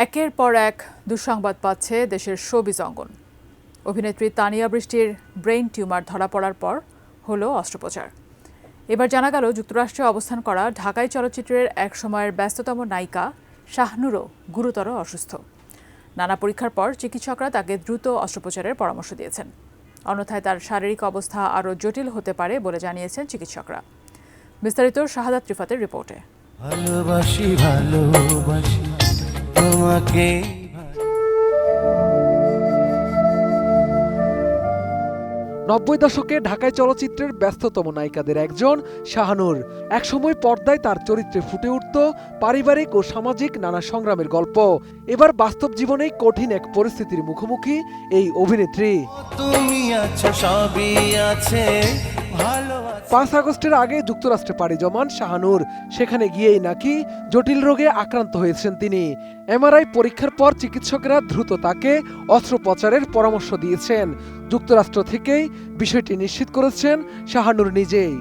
একের পর এক দুঃসংবাদ পাচ্ছে দেশের শোবিজ অঙ্গন। অভিনেত্রী তানিয়া বৃষ্টির ব্রেইন টিউমার ধরা পড়ার পর হলো অস্ত্রোপচার। এবার জানা গেল যুক্তরাষ্ট্রে অবস্থান করা ঢাকাই চলচ্চিত্রের এক সময়ের ব্যস্ততম নায়িকা শাহনুরও গুরুতর অসুস্থ। নানা পরীক্ষার পর চিকিৎসকরা তাকে দ্রুত অস্ত্রোপচারের পরামর্শ দিয়েছেন। অন্যথায় তার শারীরিক অবস্থা আরও জটিল হতে পারে বলে জানিয়েছেন চিকিৎসকরা। বিস্তারিত শাহাদাত রিফাতের রিপোর্টে। ভালোবাসি ভালোবাসি তোমাকে। 90 দশকে ঢাকাই চলচ্চিত্রের ব্যস্ততম নায়িকাদের একজন শাহনুর। একসময় পর্দায় তার চরিত্রে ফুটে উঠত পারিবারিক ও সামাজিক নানা সংগ্রামের গল্প। এবার বাস্তব জীবনেই কঠিন এক পরিস্থিতির মুখোমুখি এই অভিনেত্রী। তুমি আছো সবই আছে, 5 আগস্টের আগে যুক্তরাষ্ট্রে পাড়ি জমান শাহনুর। সেখানে গিয়েই নাকি জটিল রোগে আক্রান্ত হয়েছেন তিনি। এমআরআই পরীক্ষার পর চিকিৎসকেরা দ্রুত তাকে অস্ত্রোপচারের পরামর্শ দিয়েছেন। যুক্তরাষ্ট্র থেকেই বিষয়টি নিশ্চিত করেছেন শাহনুর নিজেই।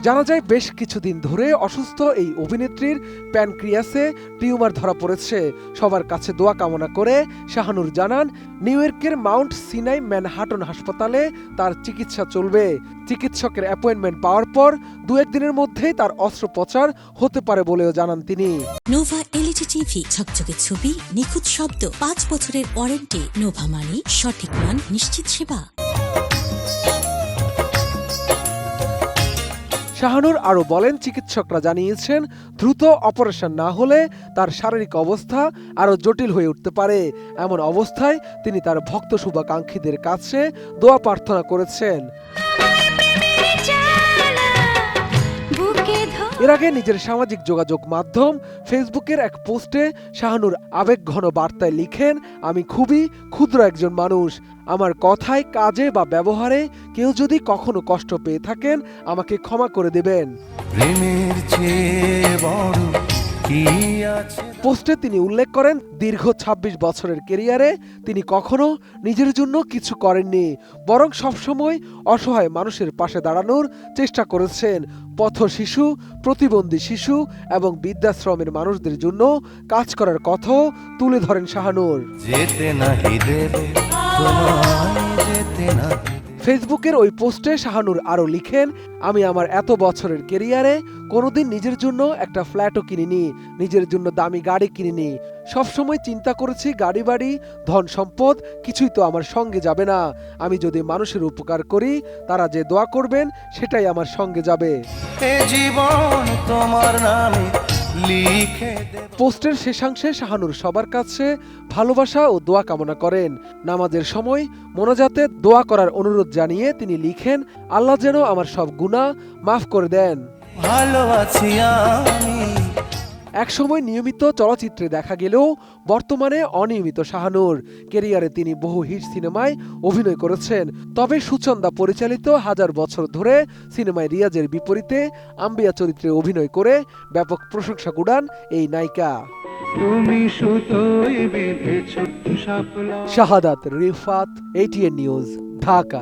জানা যায় বেশ কিছুদিন ধরে অসুস্থ এই অভিনেত্রীর প্যানক্রিয়াসে টিউমার ধরা পড়েছে। সবার কাছে দোয়া কামনা করে শাহনুর জানান, নিউ ইয়র্কের মাউন্ট সিনাই ম্যানহাটন হাসপাতালে তার চিকিৎসা চলবে। চিকিৎসকের অ্যাপয়েন্টমেন্ট পাওয়ার পর 2-1 দিনের মধ্যেই তার অস্ত্রোপচার হতে পারে বলেও জানান তিনি। নোভা এলইডি টিভি, ঝকঝকে ছবি, নিখুঁত শব্দ, 5 বছরের ওয়ারেন্টি। নোভা মানে সঠিক মান, নিশ্চিত সেবা। শাহনুর আরও বলেন, চিকিৎসকরা জানিয়েছেন দ্রুত অপারেশন না হলে তার শারীরিক অবস্থা আরও জটিল হয়ে উঠতে পারে। এমন অবস্থায় তিনি তার ভক্ত শুভাকাঙ্ক্ষীদের কাছে দোয়া প্রার্থনা করেছেন। এর আগে নিজের সামাজিক যোগাযোগ মাধ্যম ফেসবুকের এক পোস্টে শাহনুর আবেগঘন বার্তায় লিখেন, আমি খুবই ক্ষুদ্র একজন মানুষ। আমার কথায়, কাজে বা ব্যবহারে কেউ যদি কখনো কষ্ট পেয়ে থাকেন আমাকে ক্ষমা করে দেবেন। প্রেমের চেয়ে বড় কি আছে। পোস্টে তিনি উল্লেখ করেন, দীর্ঘ 26 বছরের ক্যারিয়ারে তিনি কখনো নিজের জন্য কিছু করেননি, বরং সবসময় অসহায় মানুষের পাশে দাঁড়ানোর চেষ্টা করেছেন। পথ শিশু, প্রতিবন্ধী শিশু এবং বৃদ্ধাশ্রমের মানুষদের জন্য কাজ করার কথাও তুলে ধরেন শাহনুর। যেতে নাহি দেবে তোমায়, যেতে না। ফেসবুকের ওই পোস্টে শাহনুর আরও লিখেন, আমি আমার এত বছরের ক্যারিয়ারে কোনোদিন নিজের জন্য একটা ফ্ল্যাটও কিনিনি, নিজের জন্য দামি গাড়ি কিনিনি। সবসময় চিন্তা করেছি গাড়ি বাড়ি ধন সম্পদ কিছুই তো আমার সঙ্গে যাবে না। আমি যদি মানুষের উপকার করি তারা যে দোয়া করবেন সেটাই আমার সঙ্গে যাবে। এ জীবন তোমার নামে লিখে দেব। পোস্টের শেষাংশে শাহনুর সবার কাছে ভালোবাসা ও দোয়া কামনা করেন। নামাজের সময় মোনাজাতে দোয়া করার অনুরোধ জানিয়ে তিনি লিখেন, আল্লাহ যেন আমার সব গুনাহ মাফ করে দেন। ভালো আছি আমি। একসময় নিয়মিত চলচ্চিত্রে দেখা গেলেও বর্তমানে অনিয়মিত শাহনুর। ক্যারিয়ারে তিনি বহু হিট সিনেমায় অভিনয় করেছেন। তবে সুচন্দা পরিচালিত 1000 বছর ধরে সিনেমায় রিয়াজের বিপরীতে আম্বিয়া চরিত্রে অভিনয় করে ব্যাপক প্রশংসা কুড়ান এই নায়িকা। শাহাদাত রিফাত, ATN নিউজ, ঢাকা।